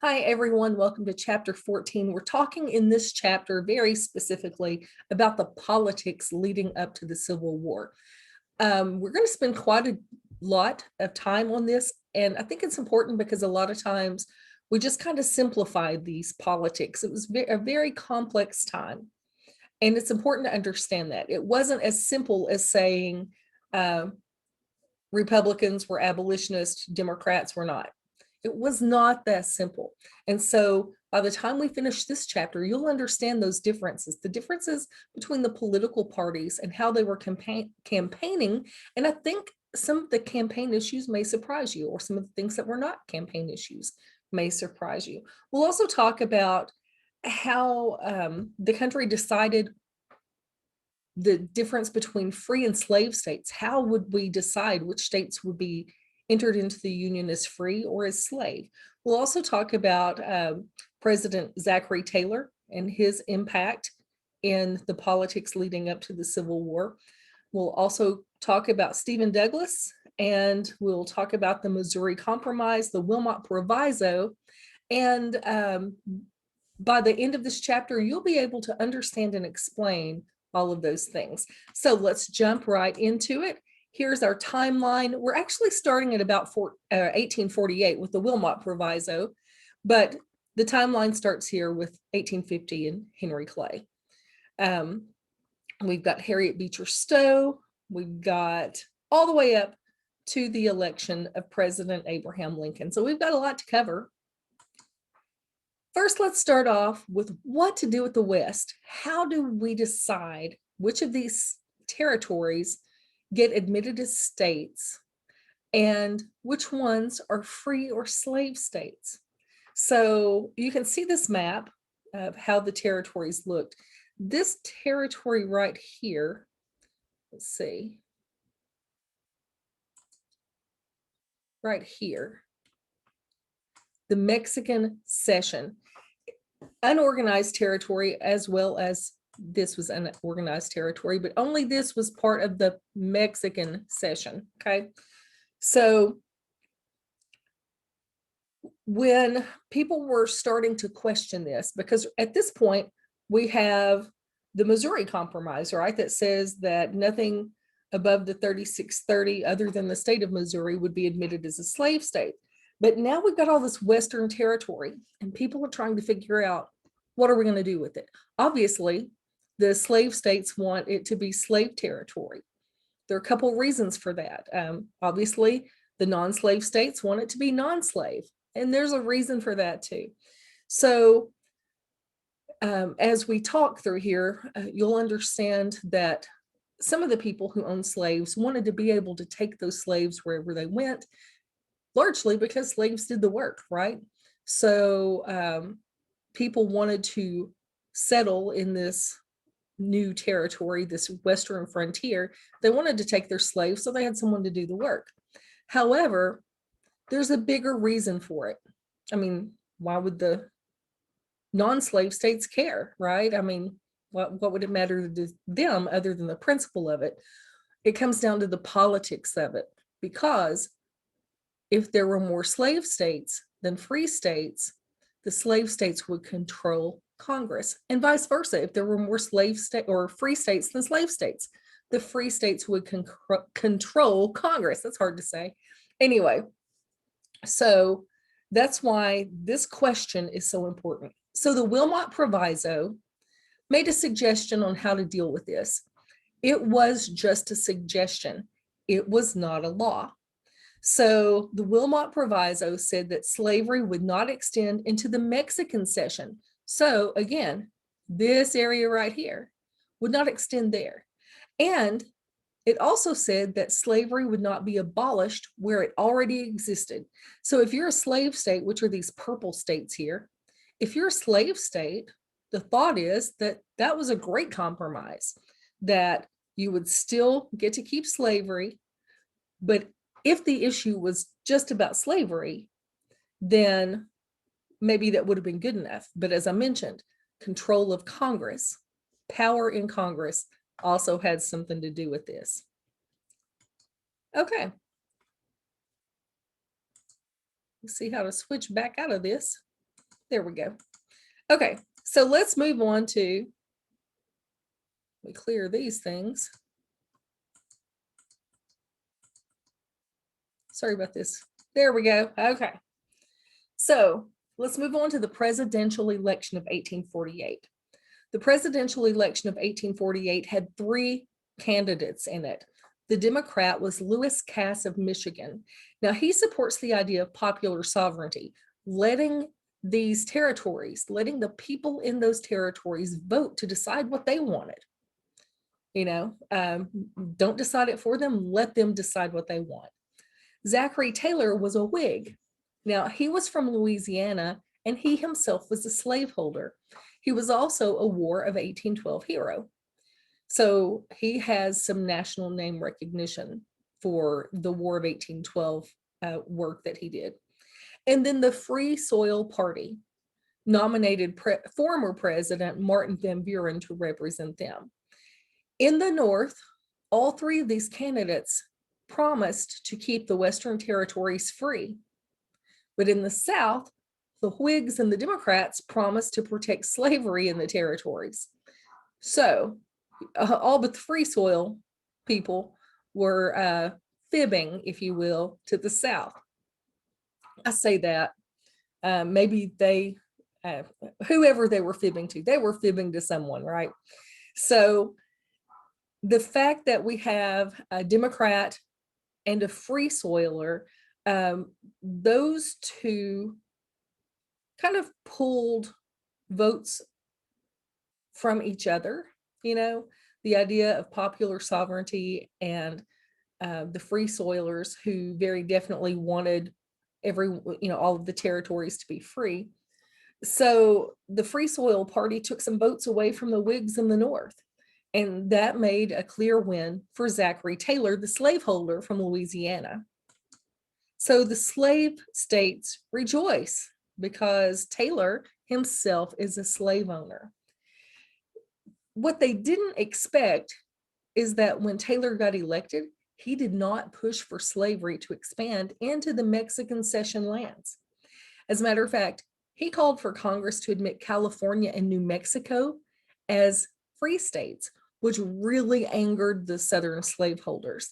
Hi, everyone. Welcome to Chapter 14. We're talking in this chapter very specifically about the politics leading up to the Civil War. We're going to spend quite a lot of time on this, and I think it's important because a lot of times we just kind of simplify these politics. It was a very complex time, and it's important to understand that. It wasn't as simple as saying Republicans were abolitionists, Democrats were not. It was not that simple. And so by the time we finish this chapter, you'll understand those differences, the differences between the political parties and how they were campaigning. And I think some of the campaign issues may surprise you, or some of the things that were not campaign issues may surprise you. We'll also talk about how the country decided the difference between free and slave states. How would we decide which states would be entered into the Union as free or as slave? We'll also talk about President Zachary Taylor and his impact in the politics leading up to the Civil War. We'll also talk about Stephen Douglas, and we'll talk about the Missouri Compromise, the Wilmot Proviso, and by the end of this chapter, you'll be able to understand and explain all of those things. So let's jump right into it. Here's our timeline. We're actually starting at about 1848 with the Wilmot Proviso, but the timeline starts here with 1850 and Henry Clay. We've got Harriet Beecher Stowe. We've got all the way up to the election of President Abraham Lincoln. So we've got a lot to cover. First, let's start off with what to do with the West. How do we decide which of these territories get admitted as states and which ones are free or slave states? So you can see this map of how the territories looked. This territory right here, let's see, right here, the Mexican Cession, unorganized territory, as well as this was unorganized territory, but only this was part of the Mexican Cession. Okay, so when people were starting to question this, because at this point we have the Missouri Compromise, right, that says that nothing above the 3630 other than the state of Missouri would be admitted as a slave state. But now we've got all this Western territory, and people are trying to figure out, what are we going to do with it? Obviously, the slave states want it to be slave territory. There are a couple of reasons for that. Obviously, the non-slave states want it to be non-slave, and there's a reason for that too. So as we talk through here, you'll understand that some of the people who owned slaves wanted to be able to take those slaves wherever they went, largely because slaves did the work, right? So people wanted to settle in this new territory, this Western frontier. They wanted to take their slaves, so they had someone to do the work. However, there's a bigger reason for it. I mean, why would the non-slave states care, right? I mean, what would it matter to them other than the principle of it? It comes down to the politics of it, because if there were more slave states than free states, the slave states would control Congress, and vice versa. If there were more slave state or free states than slave states, the free states would control Congress. That's hard to say. Anyway, so that's why this question is so important. So the Wilmot Proviso made a suggestion on how to deal with this. It was just a suggestion. It was not a law. So the Wilmot Proviso said that slavery would not extend into the Mexican Cession. So again, this area right here would not extend there. And it also said that slavery would not be abolished where it already existed. So if you're a slave state, which are these purple states here, if you're a slave state, the thought is that that was a great compromise, that you would still get to keep slavery, but if the issue was just about slavery, then maybe that would have been good enough. But as I mentioned, control of Congress, power in Congress also had something to do with this. Okay. Let's see how to switch back out of this. There we go. Okay, so let's move on to, we clear these things. Sorry about this. There we go. Okay. So let's move on to the presidential election of 1848. The presidential election of 1848 had three candidates in it. The Democrat was Lewis Cass of Michigan. Now, he supports the idea of popular sovereignty, letting these territories, letting the people in those territories vote to decide what they wanted. You know, don't decide it for them, let them decide what they want. Zachary Taylor was a Whig. Now, he was from Louisiana, and he himself was a slaveholder. He was also a War of 1812 hero. So he has some national name recognition for the War of 1812 work that he did. And then the Free Soil Party nominated former President Martin Van Buren to represent them. In the North, all three of these candidates promised to keep the Western territories free. But in the South, the Whigs and the Democrats promised to protect slavery in the territories. So all but the Free Soil people were fibbing, if you will, to the South. I say that. Maybe they, whoever they were fibbing to, they were fibbing to someone, right? So the fact that we have a Democrat and a Free Soiler, those two kind of pulled votes from each other. You know, the idea of popular sovereignty and the Free Soilers, who very definitely wanted all of the territories to be free. So the Free Soil Party took some votes away from the Whigs in the North. And that made a clear win for Zachary Taylor, the slaveholder from Louisiana. So the slave states rejoice because Taylor himself is a slave owner. What they didn't expect is that when Taylor got elected, he did not push for slavery to expand into the Mexican cession lands. As a matter of fact, he called for Congress to admit California and New Mexico as free states, which really angered the Southern slaveholders.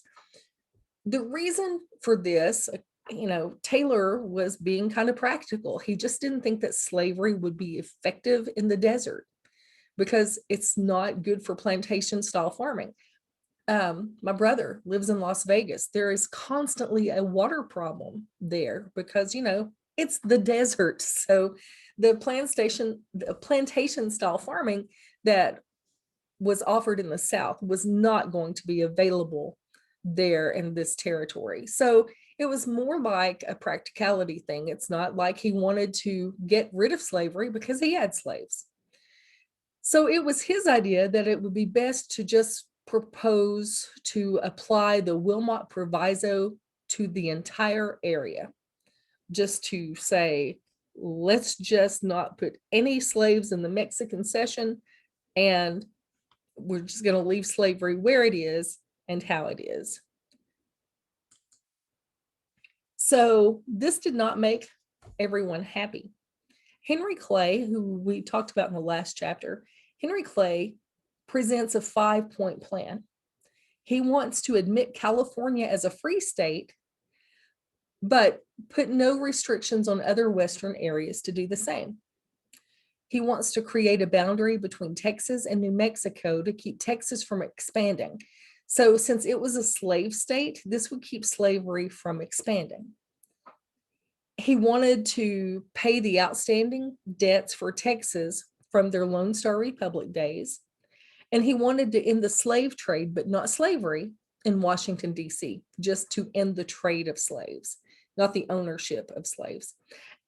The reason for this, Taylor was being kind of practical. He just didn't think that slavery would be effective in the desert because it's not good for plantation style farming. My brother lives in Las Vegas. There is constantly a water problem there because, it's the desert. So the plantation style farming that was offered in the South was not going to be available there in this territory. So it was more like a practicality thing. It's not like he wanted to get rid of slavery because he had slaves. So it was his idea that it would be best to just propose to apply the Wilmot Proviso to the entire area, just to say, let's just not put any slaves in the Mexican cession, and we're just going to leave slavery where it is and how it is. So this did not make everyone happy. Henry Clay, who we talked about in the last chapter, Henry Clay presents a 5-point plan. He wants to admit California as a free state, but put no restrictions on other Western areas to do the same. He wants to create a boundary between Texas and New Mexico to keep Texas from expanding. So since it was a slave state, this would keep slavery from expanding. He wanted to pay the outstanding debts for Texas from their Lone Star Republic days. And he wanted to end the slave trade, but not slavery, in Washington, D.C., just to end the trade of slaves, not the ownership of slaves.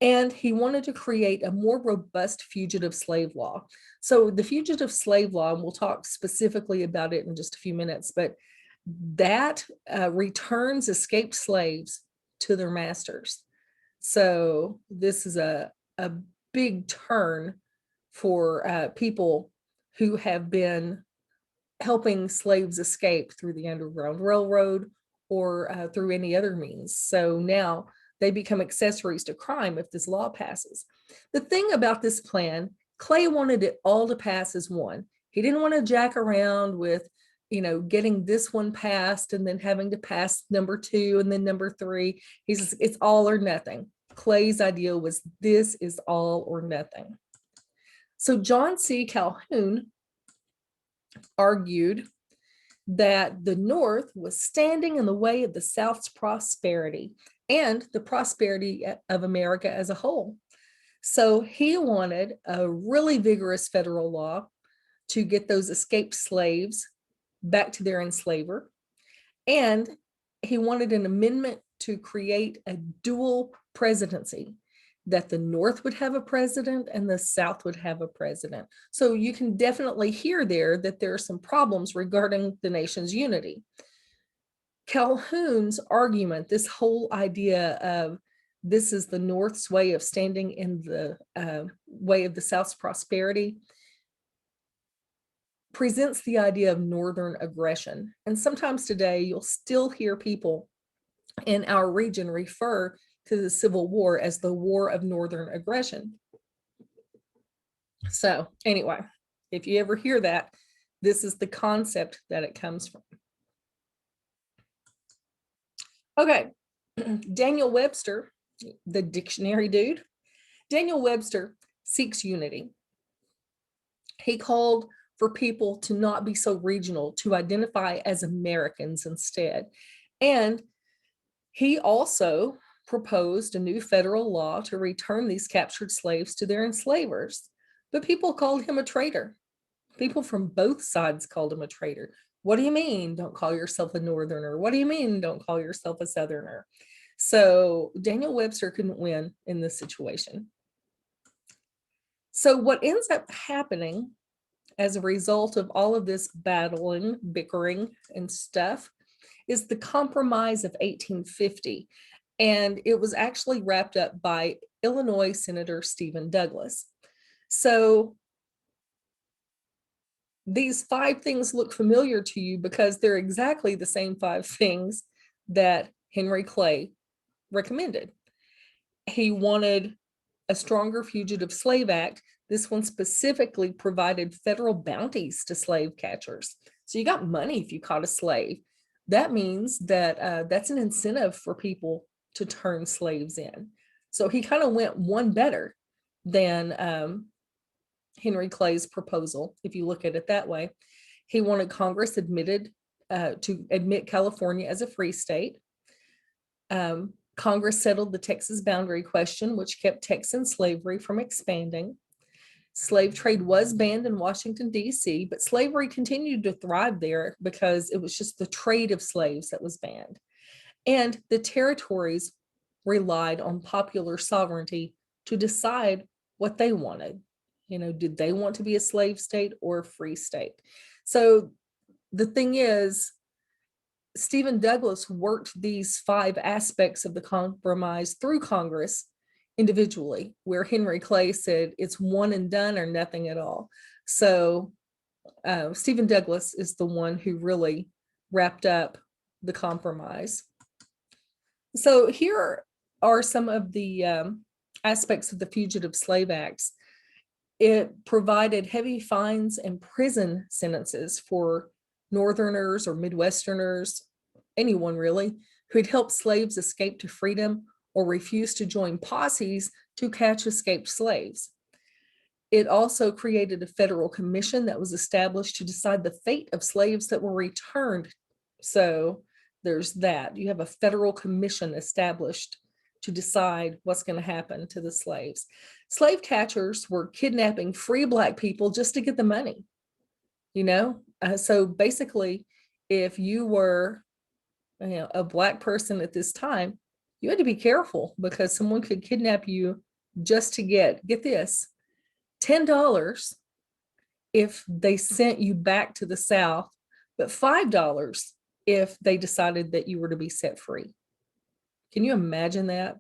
And he wanted to create a more robust fugitive slave law. So the fugitive slave law, and we'll talk specifically about it in just a few minutes, but that returns escaped slaves to their masters. So this is a big turn for people who have been helping slaves escape through the Underground Railroad or through any other means. So now they become accessories to crime if this law passes. The thing about this plan, Clay wanted it all to pass as one. He didn't want to jack around with, getting this one passed and then having to pass number 2 and then number 3. It's all or nothing. Clay's idea was this is all or nothing. So John C. Calhoun argued that the North was standing in the way of the South's prosperity and the prosperity of America as a whole. So he wanted a really vigorous federal law to get those escaped slaves back to their enslaver. And he wanted an amendment to create a dual presidency, that the North would have a president and the South would have a president. So you can definitely hear there that there are some problems regarding the nation's unity. Calhoun's argument, this whole idea of this is the North's way of standing in the way of the South's prosperity, presents the idea of Northern aggression. And sometimes today you'll still hear people in our region refer to the Civil War as the War of Northern Aggression. So anyway, if you ever hear that, this is the concept that it comes from. Okay, Daniel Webster, the dictionary dude, Daniel Webster seeks unity. He called for people to not be so regional, to identify as Americans instead. And he also proposed a new federal law to return these captured slaves to their enslavers. But people called him a traitor. People from both sides called him a traitor. What do you mean, don't call yourself a Northerner? What do you mean, don't call yourself a Southerner? So Daniel Webster couldn't win in this situation. So what ends up happening as a result of all of this battling, bickering, and stuff is the Compromise of 1850. And it was actually wrapped up by Illinois Senator Stephen Douglas. So these 5 things look familiar to you because they're exactly the same 5 things that Henry Clay recommended. He wanted a stronger Fugitive Slave Act. This one specifically provided federal bounties to slave catchers. So you got money if you caught a slave. That means that that's an incentive for people to turn slaves in. So he kind of went one better than Henry Clay's proposal, if you look at it that way. He wanted Congress to admit California as a free state. Congress settled the Texas boundary question, which kept Texan slavery from expanding. Slave trade was banned in Washington, D.C., but slavery continued to thrive there because it was just the trade of slaves that was banned. And the territories relied on popular sovereignty to decide what they wanted. Did they want to be a slave state or a free state? So the thing is, Stephen Douglas worked these 5 aspects of the compromise through Congress individually, where Henry Clay said it's one and done or nothing at all. So Stephen Douglas is the one who really wrapped up the compromise. So here are some of the aspects of the Fugitive Slave Acts. It provided heavy fines and prison sentences for Northerners or Midwesterners, anyone really, who'd helped slaves escape to freedom or refused to join posses to catch escaped slaves. It also created a federal commission that was established to decide the fate of slaves that were returned. So there's that. You have a federal commission established to decide what's going to happen to the slaves. Slave catchers were kidnapping free Black people just to get the money, so basically, if you were a Black person at this time, you had to be careful because someone could kidnap you just to get this, $10 if they sent you back to the South, but $5 if they decided that you were to be set free. Can you imagine that?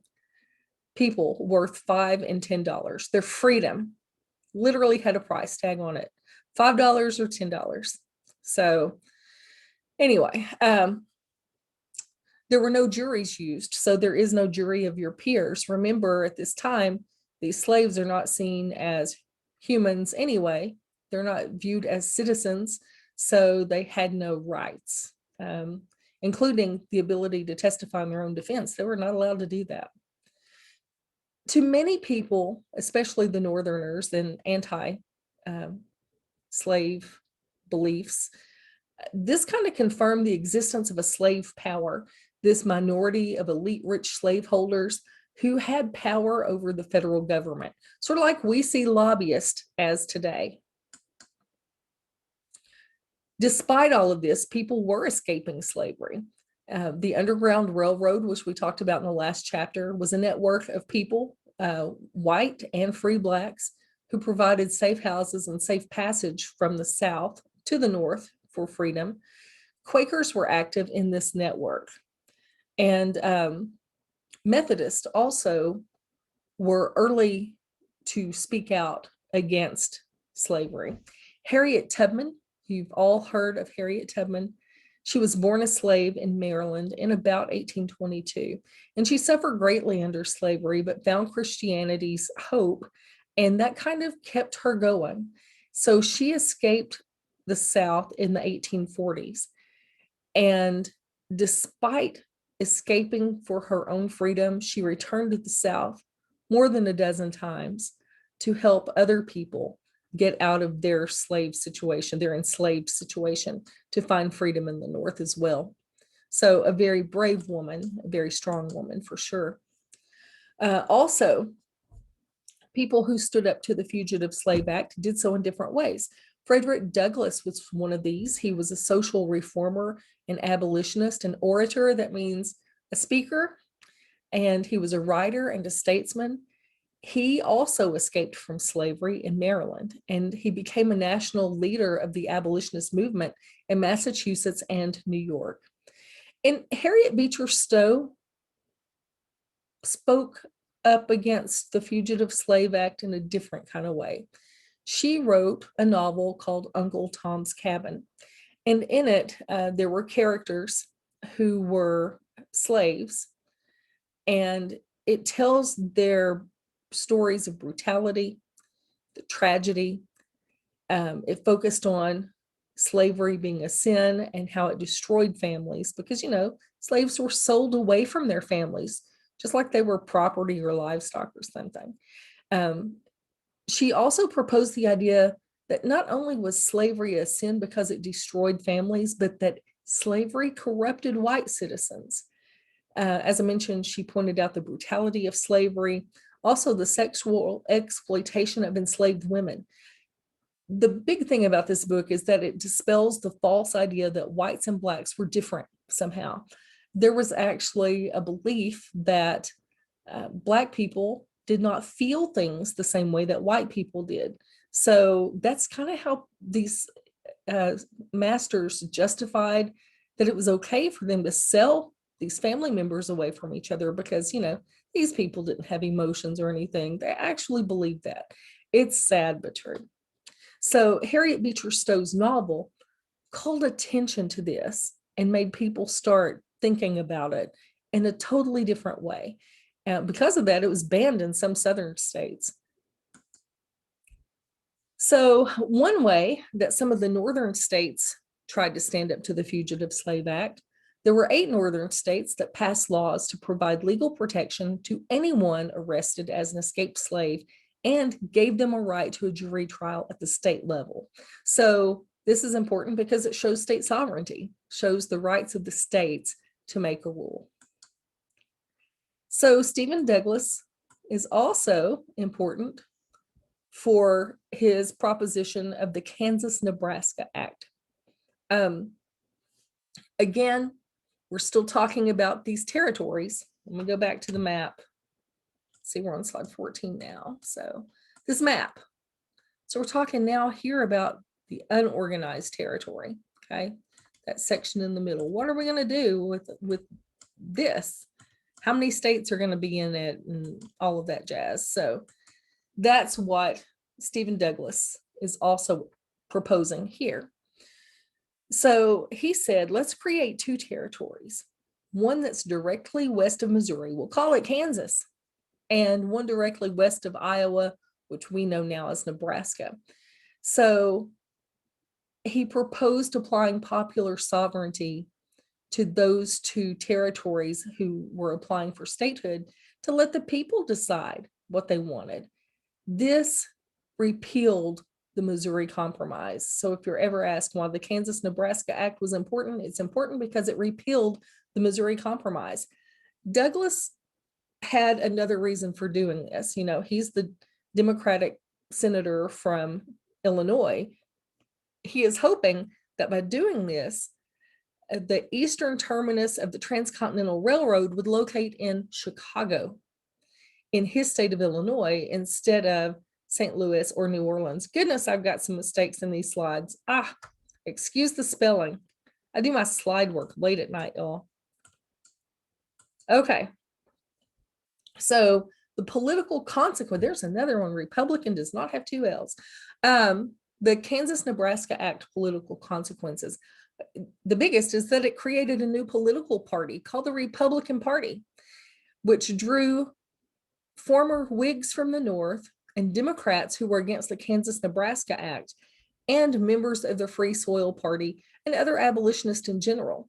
People worth $5 and $10. Their freedom literally had a price tag on it, $5 or $10. So anyway, There were no juries used, so there is no jury of your peers. Remember, at this time, these slaves are not seen as humans anyway. They're not viewed as citizens, so they had no rights, including the ability to testify in their own defense. They were not allowed to do that. To many people, especially the Northerners and anti-slave beliefs, this kind of confirmed the existence of a slave power, this minority of elite rich slaveholders who had power over the federal government, sort of like we see lobbyists as today. Despite all of this, people were escaping slavery. The Underground Railroad, which we talked about in the last chapter, was a network of people, white and free blacks, who provided safe houses and safe passage from the South to the North for freedom. Quakers were active in this network. And Methodists also were early to speak out against slavery. Harriet Tubman, you've all heard of Harriet Tubman. She was born a slave in Maryland in about 1822, and she suffered greatly under slavery, but found Christianity's hope, and that kind of kept her going. So she escaped the South in the 1840s. And despite escaping for her own freedom, she returned to the South more than a dozen times to help other people get out of their slave situation, their enslaved situation, to find freedom in the North as well. So a very brave woman, a very strong woman for sure. Also, people who stood up to the Fugitive Slave Act did so in different ways. Frederick Douglass was one of these. He was a social reformer, an abolitionist, an orator, that means a speaker, and he was a writer and a statesman. He also escaped from slavery in Maryland, and he became a national leader of the abolitionist movement in Massachusetts and New York. And Harriet Beecher Stowe spoke up against the Fugitive Slave Act in a different kind of way. She wrote a novel called Uncle Tom's Cabin, and in it, there were characters who were slaves, and it tells their stories of brutality, the tragedy. It focused on slavery being a sin and how it destroyed families because, slaves were sold away from their families, just like they were property or livestock or something. She also proposed the idea that not only was slavery a sin because it destroyed families, but that slavery corrupted white citizens. As I mentioned, she pointed out the brutality of slavery, also the sexual exploitation of enslaved women. The big thing about this book is that it dispels the false idea that whites and blacks were different somehow. There was actually a belief that Black people did not feel things the same way that white people did. So that's kind of how these masters justified that it was okay for them to sell these family members away from each other because, these people didn't have emotions or anything. They actually believed that. It's sad but true. So Harriet Beecher Stowe's novel called attention to this and made people start thinking about it in a totally different way. Because of that, it was banned in some southern states. So one way that some of the northern states tried to stand up to the Fugitive Slave Act, there were 8 northern states that passed laws to provide legal protection to anyone arrested as an escaped slave and gave them a right to a jury trial at the state level. So this is important because it shows state sovereignty, shows the rights of the states to make a rule. So Stephen Douglas is also important for his proposition of the Kansas-Nebraska Act. Again, we're still talking about these territories. Let me go back to the map. See, we're on slide 14 now. So this map. So we're talking now here about the unorganized territory, okay? That section in the middle. What are we going to do with this? How many states are going to be in it and all of that jazz? So that's what Stephen Douglas is also proposing here. So he said, let's create 2 territories, one that's directly west of Missouri, we'll call it Kansas, and one directly west of Iowa, which we know now as Nebraska. So he proposed applying popular sovereignty to those two territories who were applying for statehood to let the people decide what they wanted. This repealed the Missouri Compromise. So if you're ever asked why the Kansas-Nebraska Act was important, it's important because it repealed the Missouri Compromise. Douglas had another reason for doing this. You know, he's the Democratic senator from Illinois. He is hoping that by doing this, the eastern terminus of the Transcontinental Railroad would locate in Chicago, in his state of Illinois, instead of St. Louis or New Orleans. Goodness, I've got some mistakes in these slides. Excuse the spelling. I do my slide work late at night, y'all. Okay. So the political consequence, there's another one. Republican does not have two L's. The Kansas-Nebraska Act political consequences. The biggest is that it created a new political party called the Republican Party, which drew former Whigs from the North and Democrats who were against the Kansas-Nebraska Act, and members of the Free Soil Party and other abolitionists in general.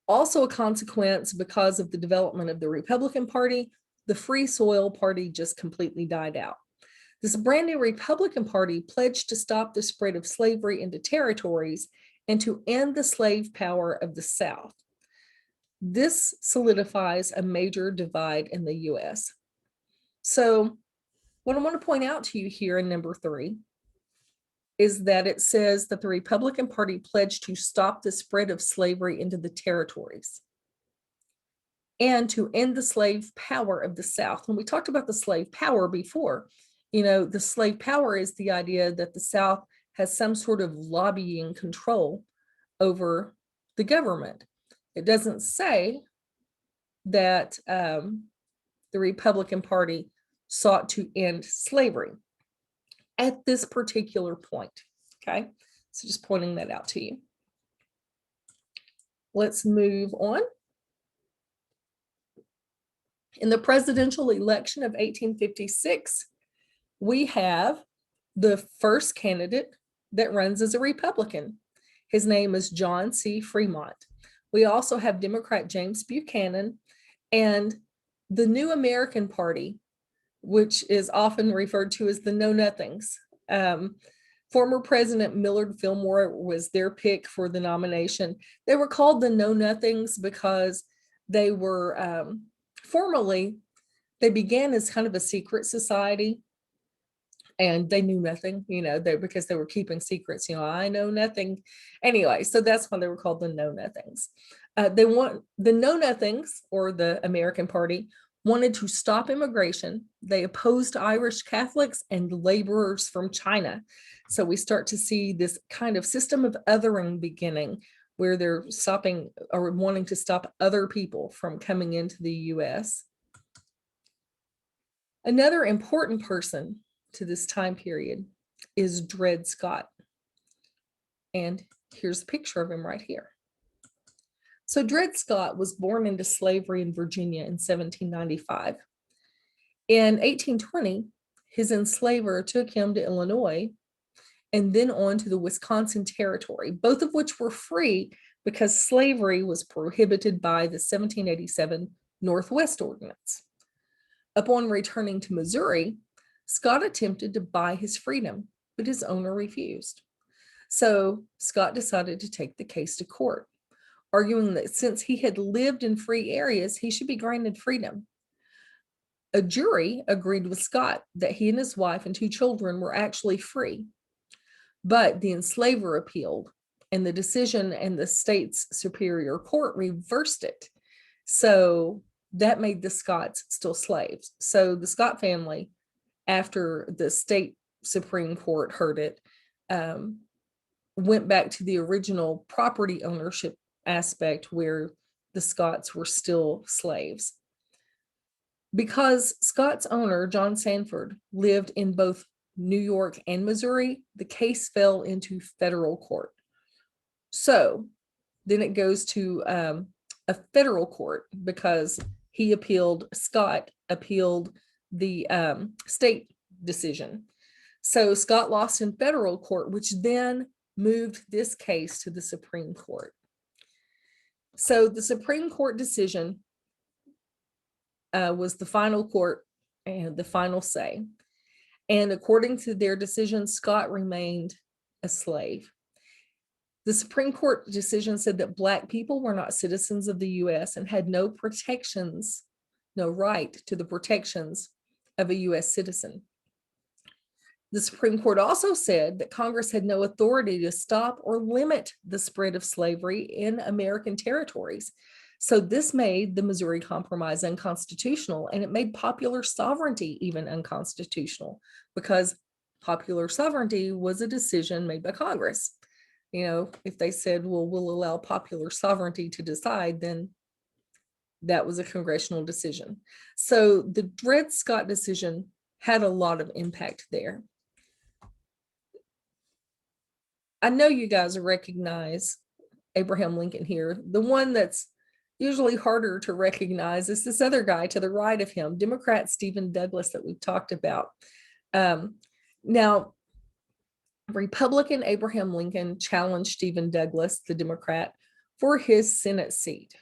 Also a consequence, because of the development of the Republican Party, the Free Soil Party just completely died out. This brand new Republican Party pledged to stop the spread of slavery into territories and to end the slave power of the South. This solidifies a major divide in the US. So what I want to point out to you here in number 3 is that it says that the Republican Party pledged to stop the spread of slavery into the territories and to end the slave power of the South. When we talked about the slave power before, you know, the slave power is the idea that the South has some sort of lobbying control over the government. It doesn't say that the Republican Party sought to end slavery at this particular point. Okay, so just pointing that out to you. Let's move on. In the presidential election of 1856, we have the first candidate that runs as a Republican. His name is John C. Fremont. We also have Democrat James Buchanan and the New American Party, which is often referred to as the Know Nothings. Former President Millard Fillmore was their pick for the nomination. They were called the Know Nothings because they were formerly, they began as kind of a secret society, and they knew nothing, you know, because they were keeping secrets, you know, I know nothing. Anyway, so that's why they were called the Know Nothings. They want the Know Nothings, or the American Party, wanted to stop immigration. They opposed Irish Catholics and laborers from China. So we start to see this kind of system of othering beginning, where they're stopping or wanting to stop other people from coming into the US. Another important person to this time period is Dred Scott. And here's a picture of him right here. So Dred Scott was born into slavery in Virginia in 1795. In 1820, his enslaver took him to Illinois and then on to the Wisconsin Territory, both of which were free because slavery was prohibited by the 1787 Northwest Ordinance. Upon returning to Missouri, Scott attempted to buy his freedom, but his owner refused. So Scott decided to take the case to court, arguing that since he had lived in free areas, he should be granted freedom. A jury agreed with Scott that he and his wife and 2 children were actually free, but the enslaver appealed, and the decision and the state's superior court reversed it. So that made the Scotts still slaves. So the Scott family, after the state Supreme Court heard it, went back to the original property ownership aspect where the Scotts were still slaves. Because Scott's owner, John Sanford, lived in both New York and Missouri, the case fell into federal court. So then it goes to a federal court because Scott appealed the state decision. So Scott lost in federal court, which then moved this case to the Supreme Court. So the Supreme Court decision was the final court and the final say. And according to their decision, Scott remained a slave. The Supreme Court decision said that Black people were not citizens of the US and had no protections, no right to the protections of a US citizen. The Supreme Court also said that Congress had no authority to stop or limit the spread of slavery in American territories. So this made the Missouri Compromise unconstitutional, and it made popular sovereignty even unconstitutional, because popular sovereignty was a decision made by Congress. You know, if they said, well, we'll allow popular sovereignty to decide, then that was a congressional decision. So the Dred Scott decision had a lot of impact there. I know you guys recognize Abraham Lincoln here. The one that's usually harder to recognize is this other guy to the right of him, Democrat Stephen Douglas, that we've talked about. Now, Republican Abraham Lincoln challenged Stephen Douglas, the Democrat, for his Senate seat.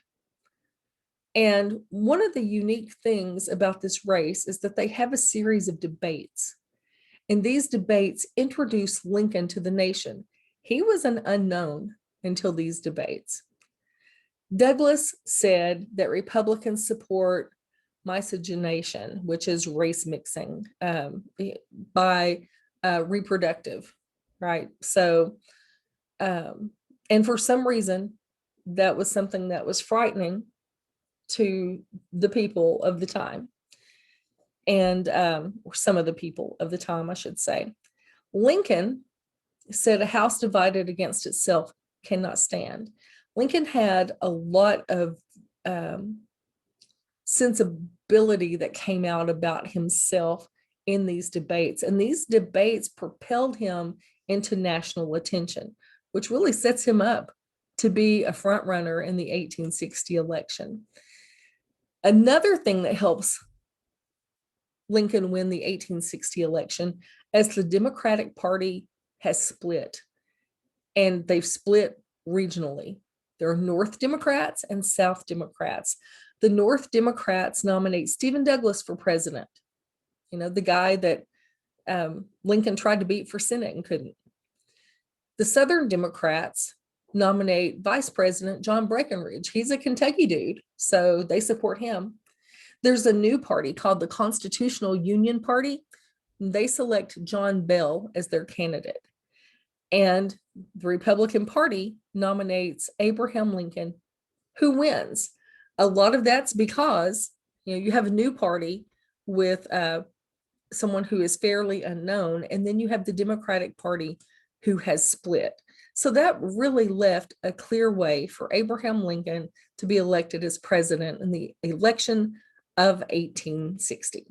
And one of the unique things about this race is that they have a series of debates. And these debates introduced Lincoln to the nation. He was an unknown until these debates. Douglas said that Republicans support miscegenation, which is race mixing by reproductive, right? So, and for some reason, that was something that was frightening to the people of the time, and or some of the people of the time, I should say. Lincoln said a house divided against itself cannot stand. Lincoln had a lot of sensibility that came out about himself in these debates, and these debates propelled him into national attention, which really sets him up to be a front runner in the 1860 election. Another thing that helps Lincoln win the 1860 election is the Democratic Party has split, and they've split regionally. There are North Democrats and South Democrats. The North Democrats nominate Stephen Douglas for president, you know, the guy that Lincoln tried to beat for Senate and couldn't. The Southern Democrats nominate Vice President John Breckinridge. He's a Kentucky dude, so they support him. There's a new party called the Constitutional Union Party. They select John Bell as their candidate. And the Republican Party nominates Abraham Lincoln, who wins. A lot of that's because, you know, you have a new party with someone who is fairly unknown, and then you have the Democratic Party who has split. So that really left a clear way for Abraham Lincoln to be elected as president in the election of 1860.